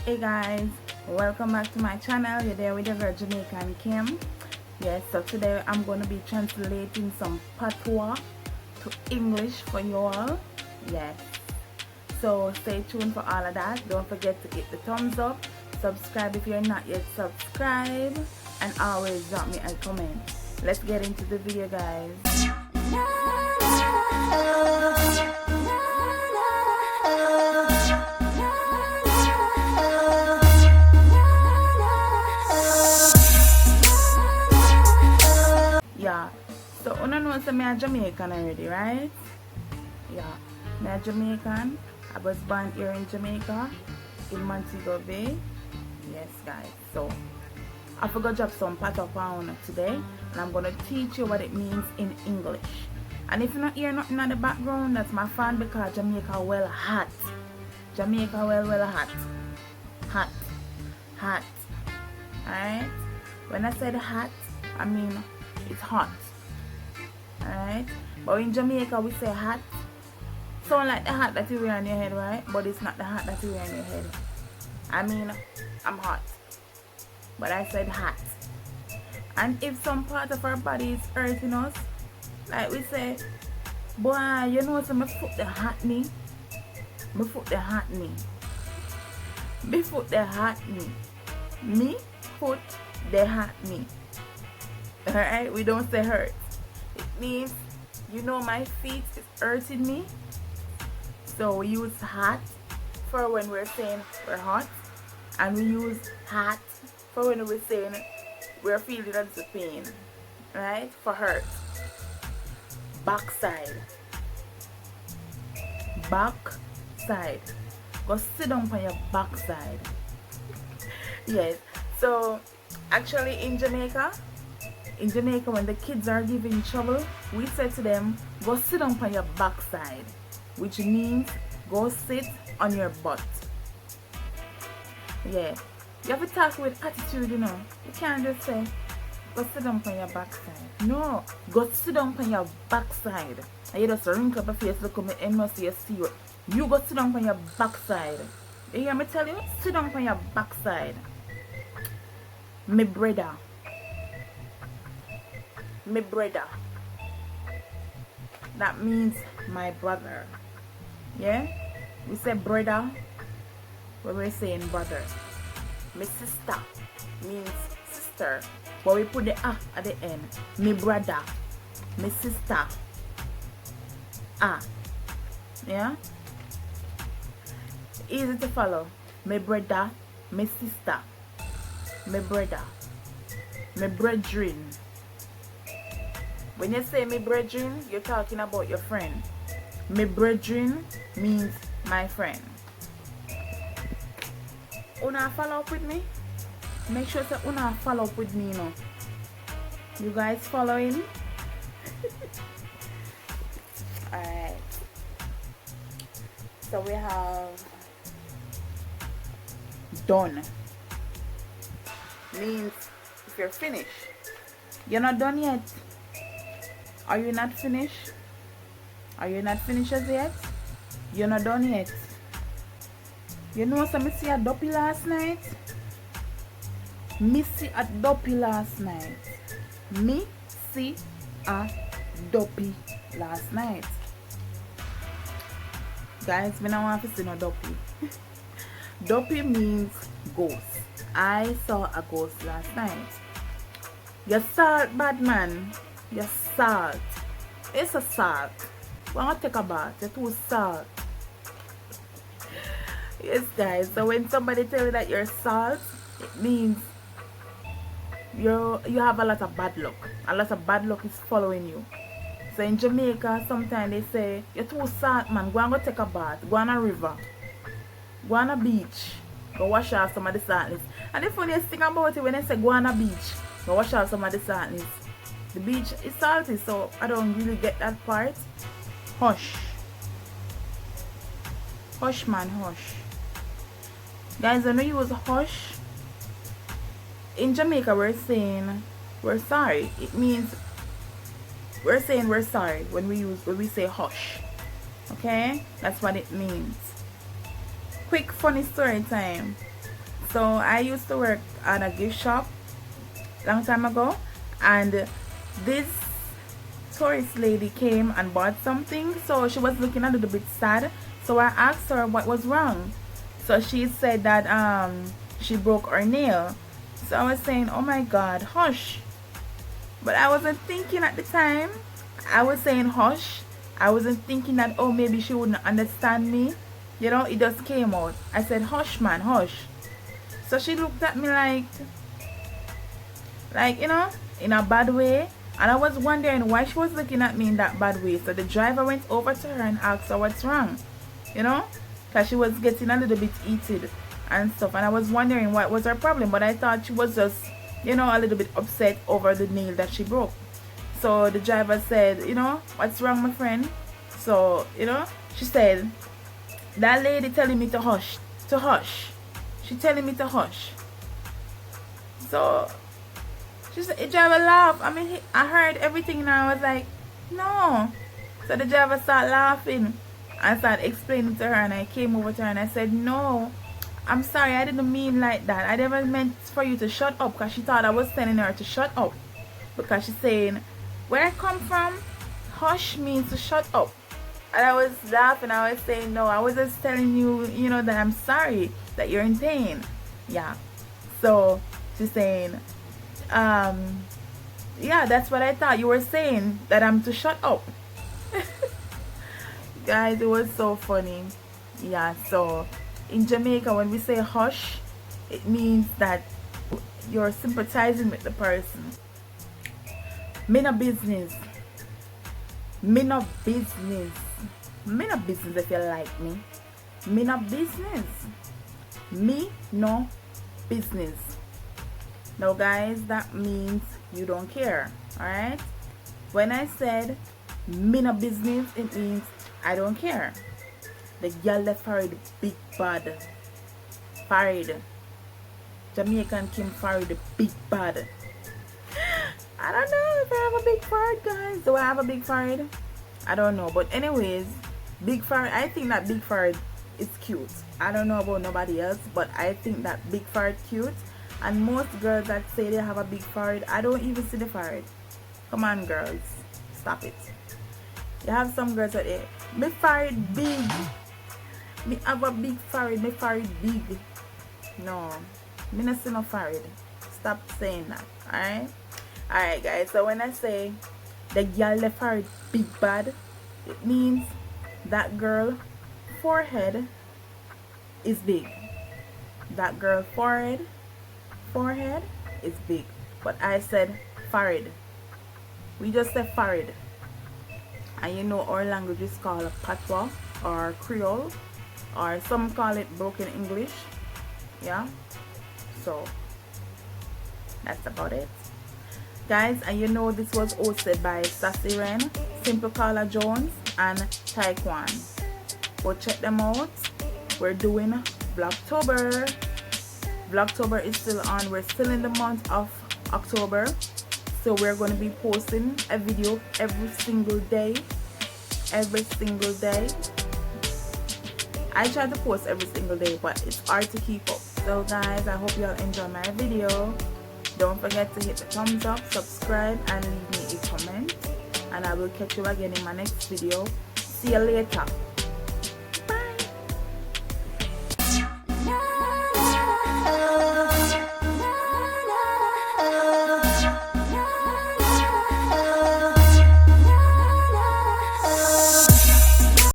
Hey guys, welcome back to my channel. You're there with your girl Jamaican Kim. Yes, so today I'm going to be translating some Patois to English for you all. Yes, so stay tuned for all of that. Don't forget to hit the thumbs up, subscribe if you're not yet subscribed, and always drop me a comment. Let's get into the video, guys. Yeah, so you know I'm a Jamaican already, right? Yeah, I'm a Jamaican. I was born here in Jamaica, in Montego Bay. Yes, guys. So I forgot to drop some Patois on today, and I'm gonna teach you what it means in English. And if you not hear nothing in the background, that's my fan, because Jamaica well hot. Jamaica well hot. Hot. Hot. Alright? When I said hot, I mean it's hot. Alright? But in Jamaica we say hot. Sound like the hat that you wear on your head, right? But it's not the hat that you wear on your head. I mean, I'm hot. But I said hot. And if some part of our body is hurting us, like we say, boy, you know, so my foot the hot me. My foot the hot me. Me foot the hot me. Me foot the hot me. Alright, we don't say hurt. It means, you know, my feet is hurting me. So we use hot for when we're saying we're hot, and we use hot for when we're saying we're feeling a little pain, right? For hurt. Backside. Backside. Go sit down on your backside. Yes. So actually in Jamaica when the kids are giving trouble, we say to them, go sit down on your backside, which means go sit on your butt. Yeah, you have to talk with attitude, you know. You can't just say, go sit down on your backside. No, go sit down on your backside. And you just wrinkle up your face, look at me and must see you. You go sit down on your backside. You hear me tell you? Sit down on your backside. Me brother. Me brother. That means my brother. Yeah? We say brother when we're saying brother. My sister means sister, but we put the a at the end. My brother. My sister. Ah. Yeah? Easy to follow. My brother. My sister. My brother. My brethren. When you say my brethren, you're talking about your friend. My brethren means my friend. Una follow up with me? Make sure that una follow up with me, you know. You guys following? Alright. So we have done. Means if you're finished. You're not done yet. Are you not finished? Are you not finished as yet? You're not done yet. You know so me see a dopey last night? Me see a dopey last night. Me see a dopey last night. Guys, me don't want to see no dopey. Dopey means ghost. I saw a ghost last night. You salt, bad man. You salt. It's a salt. When I take a bath, you're too salt. Yes, guys. So when somebody tell you that you're salt, it means you have a lot of bad luck. A lot of bad luck is following you. So in Jamaica, sometimes they say, you're too salt, man. Go and go take a bath. Go on a river. Go on a beach. Go wash off some of the saltness. And the funniest thing about it, when they say go on a beach, go wash off some of the saltness. The beach is salty, so I don't really get that part. Hush. Hush, man, hush. Guys, I know you was hush. In Jamaica, we're saying we're sorry. It means we're saying we're sorry when we say hush. Okay? That's what it means. Quick funny story time. So I used to work at a gift shop long time ago, and this tourist lady came and bought something, so she was looking a little bit sad. So I asked her what was wrong. So she said that she broke her nail. So I was saying, oh my god, hush. But I wasn't thinking at the time. I was saying hush. I wasn't thinking that, oh, maybe she wouldn't understand me. You know, it just came out. I said, hush man, hush. So she looked at me like, you know, in a bad way. And I was wondering why she was looking at me in that bad way. So the driver went over to her and asked her what's wrong, you know, because she was getting a little bit heated and stuff. And I was wondering what was her problem. But I thought she was just, you know, a little bit upset over the nail that she broke. So the driver said, you know, what's wrong, my friend? So, you know, she said, that lady telling me to hush, to hush. She telling me to hush. So she said, the driver laughed. I mean, I heard everything and I was like, no. So the driver started laughing. I started explaining to her, and I came over to her and I said, no, I'm sorry, I didn't mean like that. I never meant for you to shut up, because she thought I was telling her to shut up. Because she's saying, where I come from, hush means to shut up. And I was laughing. I was saying, no, I was just telling you, you know, that I'm sorry, that you're in pain. Yeah. So she's saying, yeah, that's what I thought you were saying, that I'm to shut up. Guys, it was so funny. Yeah, so in Jamaica, when we say hush, it means that you're sympathizing with the person. Me no business. Me no business. Me no business if you like me. Me no business. Me no business. Now guys, that means you don't care. Alright? When I said me no business, it means I don't care. The girl left Farid big bad. Farid. Jamaican Kim Farid big bad. I don't know if I have a big forehead, guys. Do I have a big forehead? I don't know. But anyways, big forehead, I think that big forehead is cute. I don't know about nobody else, but I think that big forehead cute. And most girls that say they have a big forehead, I don't even see the forehead. Come on, girls. Stop it. You have some girls that say, my forehead big. Me have a big forehead. My forehead big. No. Me not see no forehead. Stop saying that. Alright? Alright guys, so when I say the girl left her big bad, it means that girl forehead is big. That girl forehead is big. But I said forehead. We just said forehead. And you know our language is called Patois or Creole, or some call it broken English. Yeah. So that's about it. Guys, and you know this was hosted by Sassy Ren, Simple Carla Jones, and Taekwon. Go check them out. We're doing Vlogtober. Vlogtober is still on. We're still in the month of October. So we're going to be posting a video every single day. Every single day. I try to post every single day, but it's hard to keep up. So guys, I hope you all enjoy my video. Don't forget to hit the thumbs up, subscribe, and leave me a comment. And I will catch you again in my next video. See you later.